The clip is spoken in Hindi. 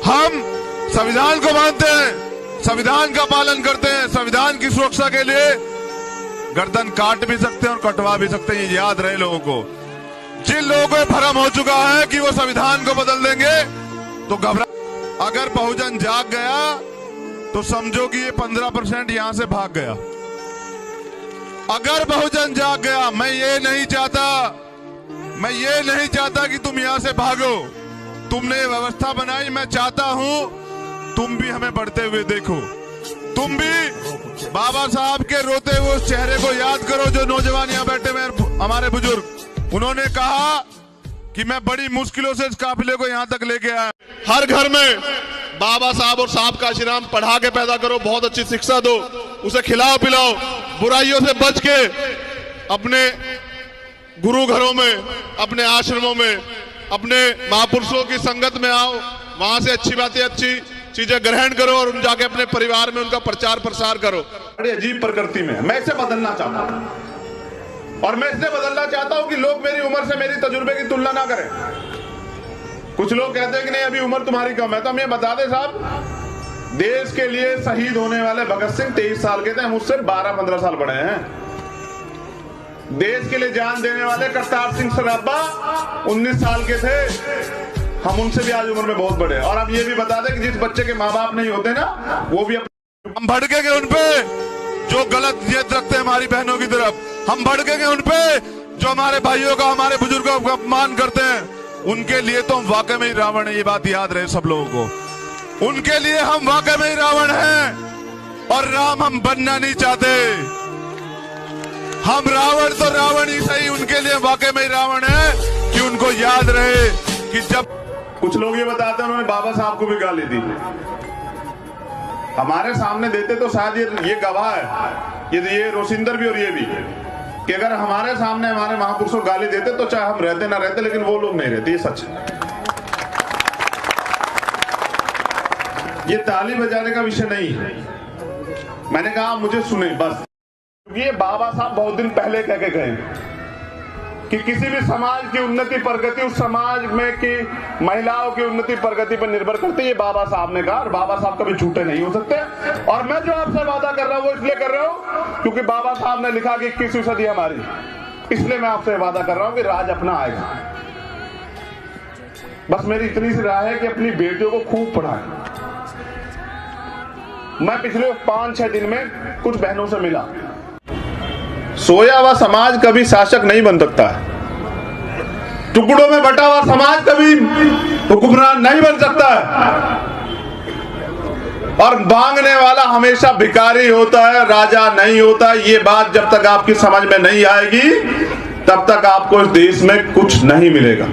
हम संविधान को मानते हैं, संविधान का पालन करते हैं, संविधान की सुरक्षा के लिए गर्दन काट भी सकते हैं और कटवा भी सकते हैं। ये याद रहे लोगों को। जिन लोगों को भ्रम हो चुका है कि वो संविधान को बदल देंगे तो घबरा। अगर बहुजन जाग गया तो समझो कि ये 15% यहां से भाग गया। अगर बहुजन जाग गया, मैं ये नहीं चाहता कि तुम यहां से भागो। तुमने ये व्यवस्था बनाई, मैं चाहता हूं तुम भी हमें बढ़ते हुए देखो। तुम भी बाबा साहब के रोते हुए उस चेहरे को याद करो जो नौजवान यहाँ बैठे हुए हमारे बुजुर्ग। उन्होंने कहा कि मैं बड़ी मुश्किलों से इस काफिले को यहाँ तक लेके आया। हर घर में बाबा साहब और साहब का आशीर्वाद पढ़ा के पैदा करो, बहुत अच्छी शिक्षा दो, उसे खिलाओ पिलाओ, बुराइयों से बच के अपने गुरु घरों में, अपने आश्रमों में, अपने महापुरुषों की संगत में आओ, वहां से अच्छी बातें, अच्छी चीजें ग्रहण करो और उन जाके अपने परिवार में उनका प्रचार प्रसार करो। बड़ी अजीब प्रकृति में मैं इसे बदलना चाहता हूं और मैं इसलिए बदलना चाहता हूं कि लोग मेरी उम्र से मेरी तजुर्बे की तुलना ना करें। कुछ लोग कहते हैं कि नहीं अभी उम्र तुम्हारी कम है, तो हम ये बता दें साहब, देश के लिए शहीद होने वाले भगत सिंह 23 साल के थे, मुझसे 12-15 साल बड़े हैं। देश के लिए जान देने वाले करतार सिंह सराभा 19 साल के थे, हम उनसे भी आज उम्र में बहुत बड़े हैं। और अब ये भी बता दें कि जिस बच्चे के माँ बाप नहीं होते ना, वो भी हम भड़केंगे उन पे जो गलत नीयत रखते हैं हमारी बहनों की तरफ। हम भड़केंगे उन पे जो हमारे भाइयों का, हमारे बुजुर्गों का अपमान करते हैं। उनके लिए तो हम वाकई में ही रावण है, ये बात याद रहे सब लोगों को। उनके लिए हम वाकई में ही रावण हैं और राम हम बनना नहीं चाहते। हम रावण तो रावण ही सही, उनके लिए वाकई में ही रावण है कि उनको याद रहे कि जब कुछ लोग ये बताते हैं उन्होंने बाबा साहब को भी गाली दी, हमारे सामने देते तो शायद ये गवाह है, ये रोशिंदर भी और ये भी, कि अगर हमारे सामने हमारे महापुरुषों को गाली देते तो चाहे हम रहते ना रहते, लेकिन वो लोग नहीं रहते, ये सच है। ये ताली बजाने का विषय नहीं है। मैंने कहा मुझे सुने बस। ये बाबा साहब बहुत दिन पहले कह के गए कि किसी भी समाज की उन्नति प्रगति उस समाज में की महिलाओं की उन्नति प्रगति पर निर्भर करती है। ये बाबा साहब ने कहा और बाबा साहब कभी झूठे नहीं हो सकते। और मैं जो आपसे वादा कर रहा हूं वो इसलिए कर रहा हूं क्योंकि बाबा साहब ने लिखा कि 21वीं सदी हमारी, इसलिए मैं आपसे वादा कर रहा हूं कि राज अपना आएगा। बस मेरी इतनी सी राय है कि अपनी बेटियों को खूब पढ़ाएं। मैं पिछले 5-6 दिन में कुछ बहनों से मिला। सोया हुआ समाज कभी शासक नहीं बन सकता है, टुकड़ों में बटा हुआ समाज कभी हुक्मरान नहीं बन सकता है, और मांगने वाला हमेशा भिखारी होता है, राजा नहीं होता। ये बात जब तक आपकी समझ में नहीं आएगी तब तक आपको इस देश में कुछ नहीं मिलेगा।